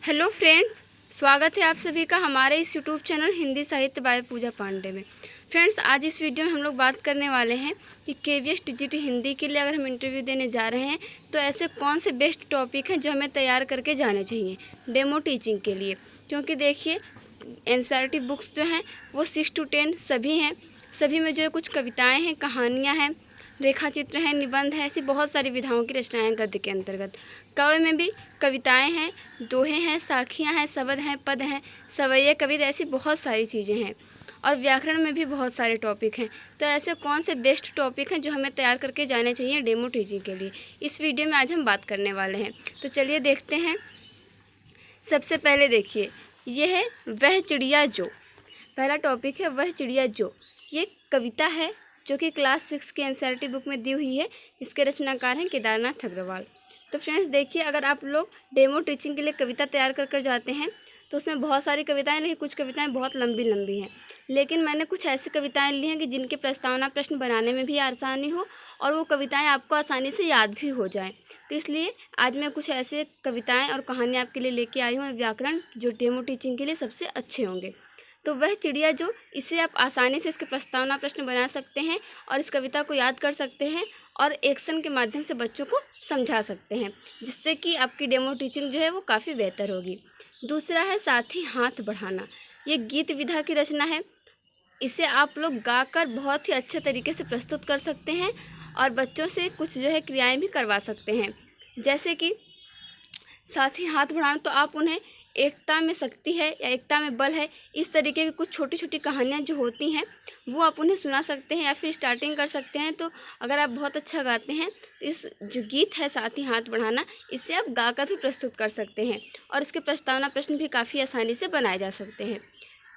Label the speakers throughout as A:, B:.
A: Hello friends, स्वागत है आप सभी का हमारे इस यूट्यूब चैनल हिंदी साहित्य बाय पूजा पांडे में। फ्रेंड्स, आज इस वीडियो में हम लोग बात करने वाले हैं कि केवीएस टीजीटी हिंदी के लिए अगर हम इंटरव्यू देने जा रहे हैं तो ऐसे कौन से बेस्ट टॉपिक हैं जो हमें तैयार करके जाने चाहिए डेमो टीचिंग के लिए। क्योंकि देखिए, एनसीईआरटी बुक्स जो हैं वो 6 to 10 सभी हैं। सभी में जो है कुछ कविताएँ हैं, कहानियाँ हैं, रेखा चित्र है, निबंध है, ऐसी बहुत सारी विधाओं की रचनाएं गद्य के अंतर्गत। काव्य में भी कविताएं हैं, दोहे हैं, साखियां हैं, शब्द हैं, पद हैं, सवैये कविता, ऐसी बहुत सारी चीज़ें हैं। और व्याकरण में भी बहुत सारे टॉपिक हैं। तो ऐसे कौन से बेस्ट टॉपिक हैं जो हमें तैयार करके जाने चाहिए डेमो टीचिंग के लिए, इस वीडियो में आज हम बात करने वाले हैं। तो चलिए देखते हैं। सबसे पहले देखिए, ये है वह चिड़िया जो। पहला टॉपिक है वह चिड़िया जो। ये कविता है जो कि क्लास 6 की एनसीईआरटी बुक में दी हुई है। इसके रचनाकार हैं केदारनाथ अग्रवाल। तो फ्रेंड्स देखिए, अगर आप लोग डेमो टीचिंग के लिए कविता तैयार कर जाते हैं तो उसमें बहुत सारी कविताएं, लेकिन कुछ कविताएं बहुत लंबी लंबी हैं। लेकिन मैंने कुछ ऐसी कविताएं ली हैं कि जिनके प्रस्तावना प्रश्न बनाने में भी आसानी हो और वो कविताएं आपको आसानी से याद भी हो जाएं। तो इसलिए आज मैं कुछ ऐसे कविताएं और कहानियाँ आपके लिए लेके आई हूँ, और व्याकरण जो डेमो टीचिंग के लिए सबसे अच्छे होंगे। तो वह चिड़िया जो, इसे आप आसानी से इसके प्रस्तावना प्रश्न बना सकते हैं और इस कविता को याद कर सकते हैं और एक्शन के माध्यम से बच्चों को समझा सकते हैं, जिससे कि आपकी डेमो टीचिंग जो है वो काफ़ी बेहतर होगी। दूसरा है साथ ही हाथ बढ़ाना। ये गीत विधा की रचना है। इसे आप लोग गाकर बहुत ही अच्छे तरीके से प्रस्तुत कर सकते हैं और बच्चों से कुछ जो है क्रियाएं भी करवा सकते हैं। जैसे कि साथ ही हाथ बढ़ाना, तो आप उन्हें एकता में शक्ति है या एकता में बल है, इस तरीके की कुछ छोटी छोटी कहानियाँ जो होती हैं वो आप उन्हें सुना सकते हैं या फिर स्टार्टिंग कर सकते हैं। तो अगर आप बहुत अच्छा गाते हैं तो इस जो गीत है साथ ही हाथ बढ़ाना, इसे आप गाकर भी प्रस्तुत कर सकते हैं और इसके प्रस्तावना प्रश्न भी काफ़ी आसानी से बनाए जा सकते हैं।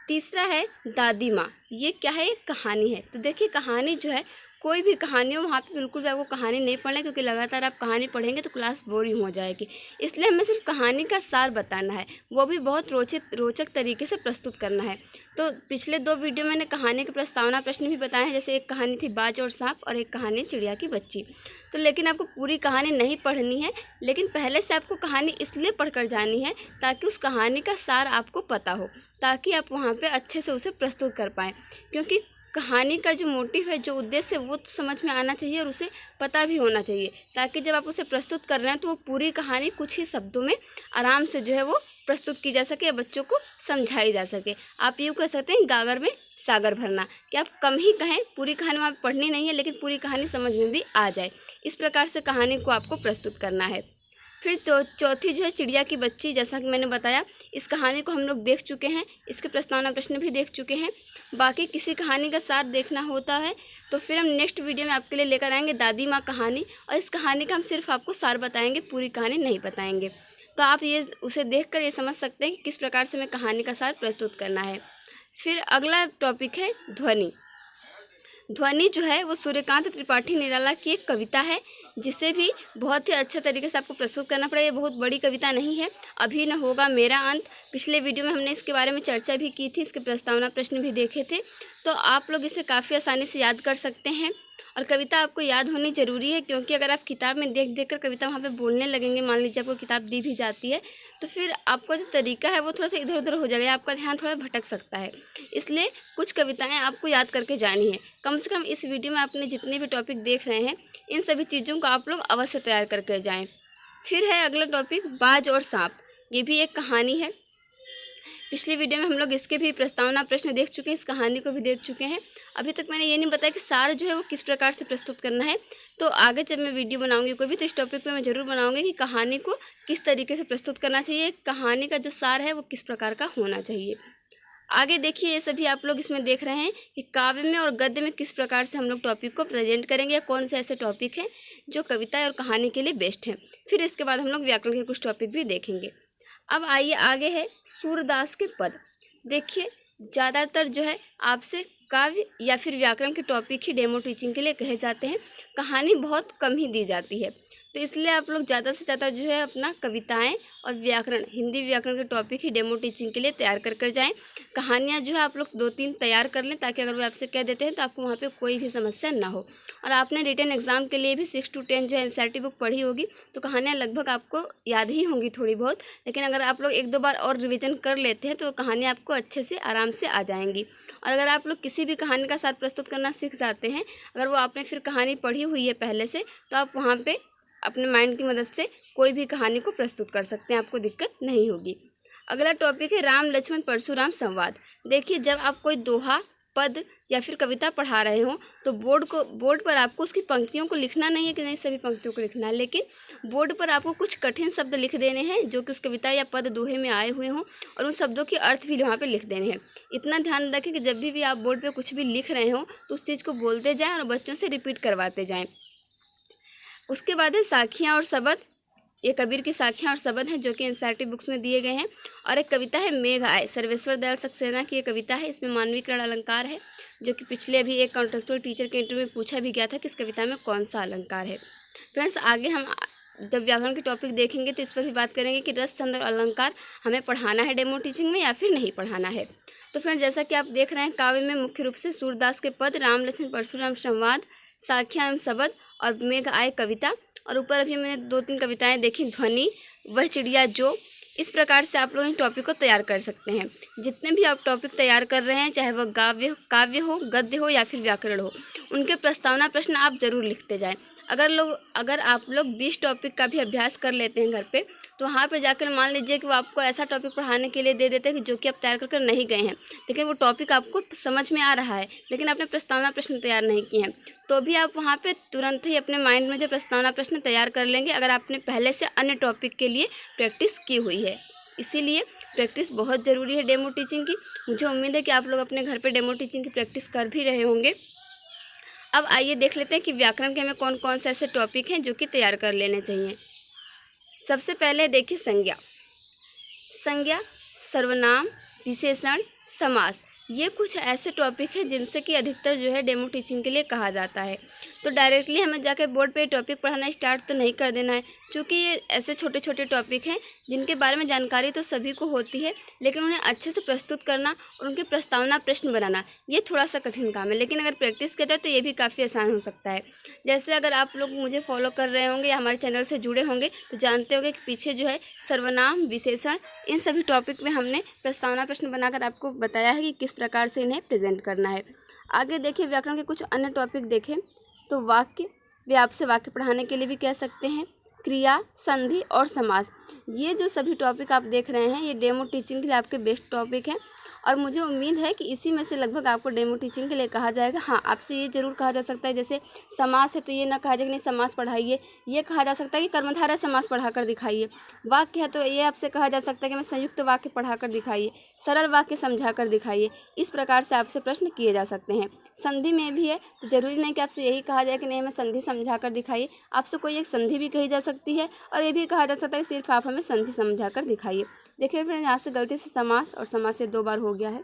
A: तीसरा है दादी माँ। ये क्या है? एक कहानी है। तो देखिए, कहानी जो है, कोई भी कहानी हो वहाँ पे बिल्कुल भी आपको कहानी नहीं पढ़ना है, क्योंकि लगातार आप कहानी पढ़ेंगे तो क्लास बोरिंग हो जाएगी। इसलिए हमें सिर्फ कहानी का सार बताना है, वो भी बहुत रोचक तरीके से प्रस्तुत करना है। तो पिछले 2 वीडियो मैंने कहानी के प्रस्तावना प्रश्न भी बताए हैं। जैसे एक कहानी थी बाज और सांप और एक कहानी चिड़िया की बच्ची। तो लेकिन आपको पूरी कहानी नहीं पढ़नी है, लेकिन पहले से आपको कहानी इसलिए पढ़कर जानी है ताकि उस कहानी का सार आपको पता हो, ताकि आप वहाँ पे अच्छे से उसे प्रस्तुत कर पाएँ। क्योंकि कहानी का जो मोटिव है, जो उद्देश्य है, वो तो समझ में आना चाहिए और उसे पता भी होना चाहिए, ताकि जब आप उसे प्रस्तुत कर रहे हैं तो वो पूरी कहानी कुछ ही शब्दों में आराम से जो है वो प्रस्तुत की जा सके या बच्चों को समझाई जा सके। आप यूँ कह सकते हैं गागर में सागर भरना, कि आप कम ही कहें, पूरी कहानी वहाँ पढ़नी नहीं है, लेकिन पूरी कहानी समझ में भी आ जाए। इस प्रकार से कहानी को आपको प्रस्तुत करना है। फिर तो चौथी जो है चिड़िया की बच्ची। जैसा कि मैंने बताया, इस कहानी को हम लोग देख चुके हैं, इसके प्रस्तावना प्रश्न भी देख चुके हैं। बाकी किसी कहानी का सार देखना होता है तो फिर हम नेक्स्ट वीडियो में आपके लिए लेकर आएंगे दादी माँ कहानी, और इस कहानी का हम सिर्फ आपको सार बताएंगे, पूरी कहानी नहीं बताएंगे। तो आप ये उसे देखकर ये समझ सकते हैं कि किस प्रकार से हमें कहानी का सार प्रस्तुत करना है। फिर अगला टॉपिक है ध्वनि। ध्वनि जो है वो सूर्यकांत त्रिपाठी निराला की एक कविता है, जिसे भी बहुत ही अच्छे तरीके से आपको प्रस्तुत करना पड़ेगा। ये बहुत बड़ी कविता नहीं है। अभी न होगा मेरा अंत, पिछले वीडियो में हमने इसके बारे में चर्चा भी की थी, इसके प्रस्तावना प्रश्न भी देखे थे। तो आप लोग इसे काफ़ी आसानी से याद कर सकते हैं। और कविता आपको याद होनी ज़रूरी है, क्योंकि अगर आप किताब में देख देख कर कविता वहाँ पे बोलने लगेंगे, मान लीजिए आपको किताब दी भी जाती है, तो फिर आपका जो तरीका है वो थोड़ा सा इधर उधर हो जाएगा, आपका ध्यान थोड़ा भटक सकता है। इसलिए कुछ कविताएं आपको याद करके जानी है। कम से कम इस वीडियो में आपने जितने भी टॉपिक देख रहे हैं, इन सभी चीज़ों को आप लोग अवश्य तैयार करके जाएँ। फिर है अगला टॉपिक बाज और सांप। ये भी एक कहानी है। पिछली वीडियो में हम लोग इसके भी प्रस्तावना प्रश्न देख चुके हैं, इस कहानी को भी देख चुके हैं। अभी तक मैंने ये नहीं बताया कि सार जो है वो किस प्रकार से प्रस्तुत करना है। तो आगे जब मैं वीडियो बनाऊंगी कोई भी, तो इस टॉपिक पे मैं ज़रूर बनाऊंगी कि कहानी को किस तरीके से प्रस्तुत करना चाहिए, कहानी का जो सार है वो किस प्रकार का होना चाहिए। आगे देखिए, ये सभी आप लोग इसमें देख रहे हैं कि काव्य में और गद्य में किस प्रकार से हम लोग टॉपिक को प्रेजेंट करेंगे, या कौन से ऐसे टॉपिक हैं जो कविता और कहानी के लिए बेस्ट हैं। फिर इसके बाद हम लोग व्याकरण के कुछ टॉपिक भी देखेंगे। अब आइए आगे है सूरदास के पद। देखिए, ज़्यादातर जो है आपसे काव्य या फिर व्याकरण के टॉपिक ही डेमो टीचिंग के लिए कहे जाते हैं। कहानी बहुत कम ही दी जाती है। तो इसलिए आप लोग ज़्यादा से ज़्यादा जो है अपना कविताएं और व्याकरण, हिंदी व्याकरण के टॉपिक ही डेमो टीचिंग के लिए तैयार कर जाएं। कहानियाँ जो है आप लोग 2-3 तैयार कर लें, ताकि अगर वो आपसे कह देते हैं तो आपको वहाँ पे कोई भी समस्या ना हो। और आपने रिटन एग्ज़ाम के लिए भी 6 to 10 जो है एनसीईआरटी बुक पढ़ी होगी, तो कहानियाँ लगभग आपको याद ही होंगी थोड़ी बहुत। लेकिन अगर आप लोग 1-2 बार और रिविज़न कर लेते हैं तो कहानियाँ आपको अच्छे से आराम से आ जाएंगी। और अगर आप लोग किसी भी कहानी का सार प्रस्तुत करना सीख जाते हैं, अगर वो आपने फिर कहानी पढ़ी हुई है पहले से, तो आप वहाँ पे अपने माइंड की मदद से कोई भी कहानी को प्रस्तुत कर सकते हैं, आपको दिक्कत नहीं होगी। अगला टॉपिक है राम लक्ष्मण परशुराम संवाद। देखिए, जब आप कोई दोहा, पद या फिर कविता पढ़ा रहे हो तो बोर्ड पर आपको उसकी पंक्तियों को लिखना नहीं है कि नहीं सभी पंक्तियों को लिखना है, लेकिन बोर्ड पर आपको कुछ कठिन शब्द लिख देने हैं जो कि उस कविता या पद दोहे में आए हुए हों, और उन शब्दों के अर्थ भी वहाँ पे लिख देने हैं। इतना ध्यान रखें कि जब भी आप बोर्ड पे कुछ भी लिख रहे हो तो उस चीज़ को बोलते जाएं और बच्चों से रिपीट करवाते जाएं। उसके बाद है साखियाँ और शबद। ये कबीर की साखियाँ और शबद हैं जो कि एनसीईआरटी बुक्स में दिए गए हैं। और एक कविता है मेघ आए, सर्वेश्वर दयाल सक्सेना की ये कविता है। इसमें मानवीकरण अलंकार है, जो कि पिछले अभी एक कॉन्ट्रेक्चुअल टीचर के इंटरव्यू में पूछा भी गया था कि इस कविता में कौन सा अलंकार है। फ्रेंड्स, आगे हम जब व्याकरण के टॉपिक देखेंगे तो इस पर भी बात करेंगे कि रस, छंद और अलंकार हमें पढ़ाना है डेमो टीचिंग में या फिर नहीं पढ़ाना है। तो फ्रेंड्स, जैसा कि आप देख रहे हैं, काव्य में मुख्य रूप से सूरदास के पद, राम लक्ष्मण परशुराम संवाद, साखियाँ एवं शबद और मेघ आए कविता, और ऊपर अभी मैंने 2-3 कविताएं देखी, ध्वनि, वह चिड़िया जो। इस प्रकार से आप लोग इन टॉपिक को तैयार कर सकते हैं। जितने भी आप टॉपिक तैयार कर रहे हैं, चाहे वह काव्य हो, गद्य हो या फिर व्याकरण हो, उनके प्रस्तावना प्रश्न आप जरूर लिखते जाएं। अगर आप लोग 20 टॉपिक का भी अभ्यास कर लेते हैं घर पे, तो वहाँ पे जाकर मान लीजिए कि वो आपको ऐसा टॉपिक पढ़ाने के लिए दे देते हैं कि जो कि आप तैयार कर नहीं गए हैं, लेकिन वो टॉपिक आपको समझ में आ रहा है, लेकिन आपने प्रस्तावना प्रश्न तैयार नहीं किए हैं, तो भी आप वहाँ पे तुरंत ही अपने माइंड में जो प्रस्तावना प्रश्न तैयार कर लेंगे, अगर आपने पहले से अन्य टॉपिक के लिए प्रैक्टिस की हुई है। इसीलिए प्रैक्टिस बहुत ज़रूरी है डेमो टीचिंग की। मुझे उम्मीद है कि आप लोग अपने घर पे डेमो टीचिंग की प्रैक्टिस कर भी रहे होंगे। अब आइए देख लेते हैं कि व्याकरण के हमें कौन कौन से ऐसे टॉपिक हैं जो कि तैयार कर लेने चाहिए। सबसे पहले देखिए संज्ञा, सर्वनाम, विशेषण, समास। ये कुछ ऐसे टॉपिक हैं जिनसे कि अधिकतर जो है डेमो टीचिंग के लिए कहा जाता है। तो डायरेक्टली हमें जाकर बोर्ड पे टॉपिक पढ़ाना स्टार्ट तो नहीं कर देना है, क्योंकि ये ऐसे छोटे छोटे टॉपिक हैं जिनके बारे में जानकारी तो सभी को होती है, लेकिन उन्हें अच्छे से प्रस्तुत करना और उनके प्रस्तावना प्रश्न बनाना ये थोड़ा सा कठिन काम है। लेकिन अगर प्रैक्टिस किया जाए तो ये भी काफ़ी आसान हो सकता है। जैसे अगर आप लोग मुझे फॉलो कर रहे होंगे या हमारे चैनल से जुड़े होंगे तो जानते होंगे कि पीछे जो है सर्वनाम, विशेषण, इन सभी टॉपिक में हमने प्रस्तावना प्रश्न बनाकर आपको बताया है कि किस प्रकार से इन्हें प्रेजेंट करना है। आगे देखिए व्याकरण के कुछ अन्य टॉपिक देखें तो वाक्य, वे आपसे वाक्य पढ़ाने के लिए भी कह सकते हैं, क्रिया, संधि और समास। ये जो सभी टॉपिक आप देख रहे हैं ये डेमो टीचिंग के लिए आपके बेस्ट टॉपिक हैं, और मुझे उम्मीद है कि इसी में से लगभग आपको डेमो टीचिंग के लिए कहा जाएगा। हाँ, आपसे ये ज़रूर कहा जा सकता है, जैसे समास है तो ये ना कहा जाए कि नहीं समास पढ़ाइए, ये कहा जा सकता है कि कर्मधारय समास पढ़ाकर दिखाइए। वाक्य है तो ये आपसे कहा जा सकता है कि मैं संयुक्त वाक्य पढ़ाकर दिखाइए, सरल वाक्य समझाकर दिखाइए। इस प्रकार से आपसे प्रश्न किए जा सकते हैं। संधि में भी है तो ज़रूरी नहीं कि आपसे यही कहा जाए कि नहीं हमें संधि समझाकर दिखाइए, आपसे कोई एक संधि भी कही जा सकती है और ये भी कहा जा सकता है कि सिर्फ आप हमें संधि समझाकर दिखाइए। देखिए फ्रेंड, यहाँ से गलती से समास और समास से 2 बार हो गया है।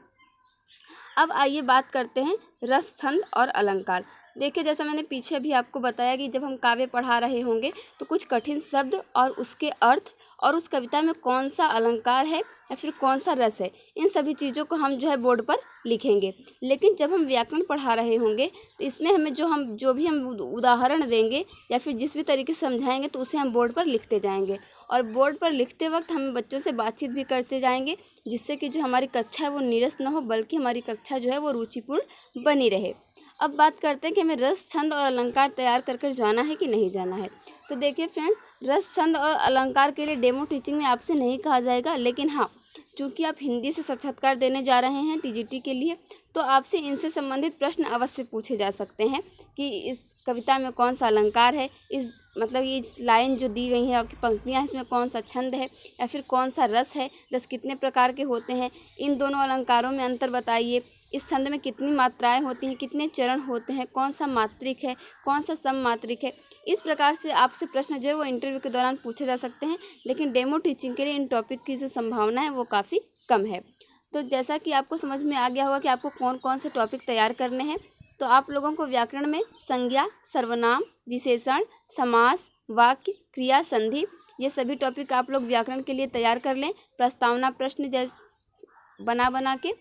A: अब आइए बात करते हैं रस, छंद और अलंकार। देखिए, जैसा मैंने पीछे अभी आपको बताया कि जब हम काव्य पढ़ा रहे होंगे तो कुछ कठिन शब्द और उसके अर्थ और उस कविता में कौन सा अलंकार है या फिर कौन सा रस है, इन सभी चीज़ों को हम जो है बोर्ड पर लिखेंगे। लेकिन जब हम व्याकरण पढ़ा रहे होंगे तो इसमें हमें जो भी हम उदाहरण देंगे या फिर जिस भी तरीके से समझाएंगे तो उसे हम बोर्ड पर लिखते जाएंगे, और बोर्ड पर लिखते वक्त हम बच्चों से बातचीत भी करते जाएंगे, जिससे कि जो हमारी कक्षा है वो नीरस न हो, बल्कि हमारी कक्षा जो है वो रुचिपूर्ण बनी रहे। अब बात करते हैं कि हमें रस, छंद और अलंकार तैयार कर जाना है कि नहीं जाना है। तो देखिए फ्रेंड्स, रस, छंद और अलंकार के लिए डेमो टीचिंग में आपसे नहीं कहा जाएगा, लेकिन हाँ, चूँकि आप हिंदी से साक्षात्कार देने जा रहे हैं टीजीटी के लिए, तो आपसे इनसे संबंधित प्रश्न अवश्य पूछे जा सकते हैं कि इस कविता में कौन सा अलंकार है, इस मतलब ये लाइन जो दी गई है आपकी पंक्तियाँ, इसमें कौन सा छंद है या फिर कौन सा रस है, रस कितने प्रकार के होते हैं, इन दोनों अलंकारों में अंतर बताइए, इस छंद में कितनी मात्राएं होती हैं, कितने चरण होते हैं, कौन सा मात्रिक है, कौन सा सममात्रिक है। इस प्रकार से आपसे प्रश्न जो है वो इंटरव्यू के दौरान पूछे जा सकते हैं, लेकिन डेमो टीचिंग के लिए इन टॉपिक की जो संभावना है वो काफ़ी कम है। तो जैसा कि आपको समझ में आ गया होगा कि आपको कौन कौन से टॉपिक तैयार करने हैं, तो आप लोगों को व्याकरण में संज्ञा, सर्वनाम, विशेषण, समास, वाक्य, क्रिया, संधि, ये सभी टॉपिक आप लोग व्याकरण के लिए तैयार कर लें। प्रस्तावना प्रश्न जैसे बना के।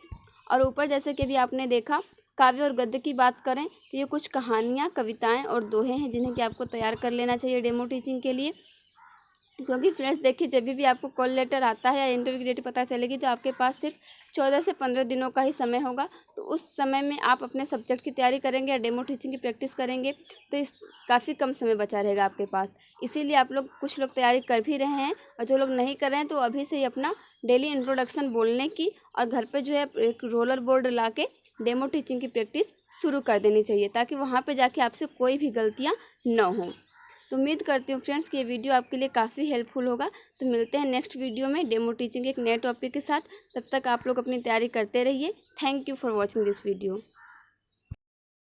A: और ऊपर जैसे कि भी आपने देखा काव्य और गद्य की बात करें तो ये कुछ कहानियाँ, कविताएं और दोहे हैं जिन्हें कि आपको तैयार कर लेना चाहिए डेमो टीचिंग के लिए। क्योंकि फ्रेंड्स देखिए, जब भी आपको कॉल लेटर आता है या इंटरव्यू की डेट पता चलेगी तो आपके पास सिर्फ 14 से 15 दिनों का ही समय होगा। तो उस समय में आप अपने सब्जेक्ट की तैयारी करेंगे या डेमो टीचिंग की प्रैक्टिस करेंगे तो इस काफ़ी कम समय बचा रहेगा आपके पास। इसीलिए आप लोग कुछ लोग तैयारी कर भी रहे हैं और जो लोग नहीं कर रहे हैं तो अभी से ही अपना डेली इंट्रोडक्शन बोलने की और घर पर जो है एक रोलर बोर्ड ला के डेमो टीचिंग की प्रैक्टिस शुरू कर देनी चाहिए, ताकि वहाँ पर जाके आपसे कोई भी गलतियाँ न हों। तो उम्मीद करती हूँ फ्रेंड्स कि ये वीडियो आपके लिए काफ़ी हेल्पफुल होगा। तो मिलते हैं नेक्स्ट वीडियो में डेमो टीचिंग एक नए टॉपिक के साथ। तब तक आप लोग अपनी तैयारी करते रहिए। Thank you for watching this video.